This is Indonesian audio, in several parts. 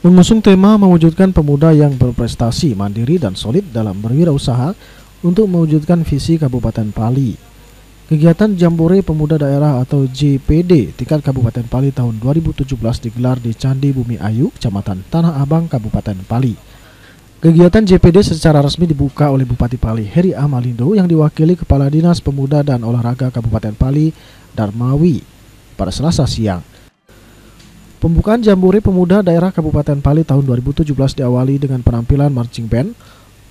Mengusung tema mewujudkan pemuda yang berprestasi, mandiri, dan solid dalam berwirausaha untuk mewujudkan visi Kabupaten Pali. Kegiatan Jambore Pemuda Daerah atau JPD tingkat Kabupaten Pali tahun 2017 digelar di Candi Bumi Ayu, Kecamatan Tanah Abang, Kabupaten Pali. Kegiatan JPD secara resmi dibuka oleh Bupati Pali Heri Amalindo yang diwakili Kepala Dinas Pemuda dan Olahraga Kabupaten Pali Darmawi pada Selasa siang. Pembukaan Jambore Pemuda Daerah Kabupaten Pali tahun 2017 diawali dengan penampilan marching band,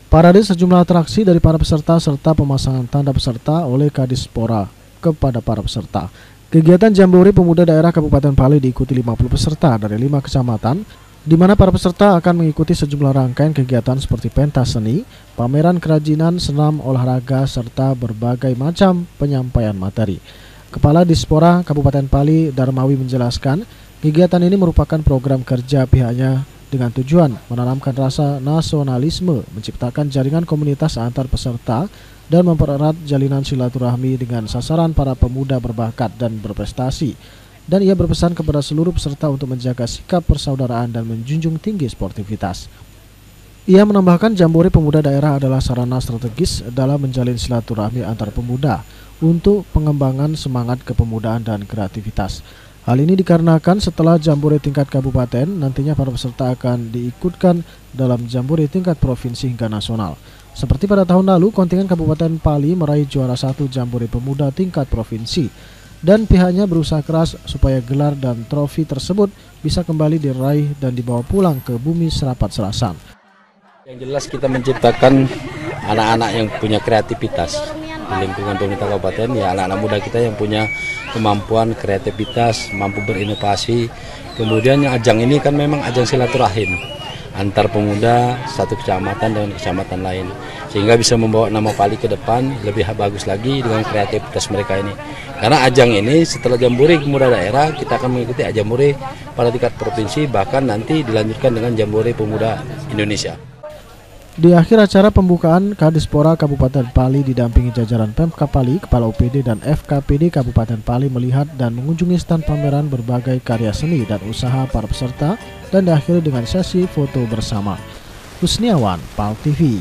parade sejumlah atraksi dari para peserta serta pemasangan tanda peserta oleh Kadispora kepada para peserta. Kegiatan Jambore Pemuda Daerah Kabupaten Pali diikuti 50 peserta dari 5 kecamatan, di mana para peserta akan mengikuti sejumlah rangkaian kegiatan seperti pentas seni, pameran kerajinan, senam, olahraga, serta berbagai macam penyampaian materi. Kepala Dispora Kabupaten Pali Darmawi menjelaskan, kegiatan ini merupakan program kerja pihaknya dengan tujuan menanamkan rasa nasionalisme, menciptakan jaringan komunitas antar peserta, dan mempererat jalinan silaturahmi dengan sasaran para pemuda berbakat dan berprestasi. Dan ia berpesan kepada seluruh peserta untuk menjaga sikap persaudaraan dan menjunjung tinggi sportivitas. Ia menambahkan Jambore Pemuda Daerah adalah sarana strategis dalam menjalin silaturahmi antar pemuda untuk pengembangan semangat kepemudaan dan kreativitas. Hal ini dikarenakan setelah Jambore tingkat kabupaten, nantinya para peserta akan diikutkan dalam Jambore tingkat provinsi hingga nasional. Seperti pada tahun lalu, kontingen Kabupaten Pali meraih juara 1 Jambore Pemuda tingkat provinsi, dan pihaknya berusaha keras supaya gelar dan trofi tersebut bisa kembali diraih dan dibawa pulang ke bumi Serapat Serasan. Yang jelas kita menciptakan anak-anak yang punya kreativitas di lingkungan pemerintah kabupaten, ya anak-anak muda kita yang punya kemampuan kreativitas, mampu berinovasi. Kemudian yang ajang ini kan memang ajang silaturahim antar pemuda satu kecamatan dengan kecamatan lain, sehingga bisa membawa nama Pali ke depan lebih bagus lagi dengan kreativitas mereka ini. Karena ajang ini setelah Jambore Pemuda Daerah, kita akan mengikuti Jambore pada tingkat provinsi, bahkan nanti dilanjutkan dengan Jambore Pemuda Indonesia. Di akhir acara pembukaan, Kadispora Kabupaten Pali didampingi jajaran Pemkab Pali, Kepala UPD dan FKPD Kabupaten Pali melihat dan mengunjungi stand pameran berbagai karya seni dan usaha para peserta dan diakhiri dengan sesi foto bersama. Husniawan, PAL TV.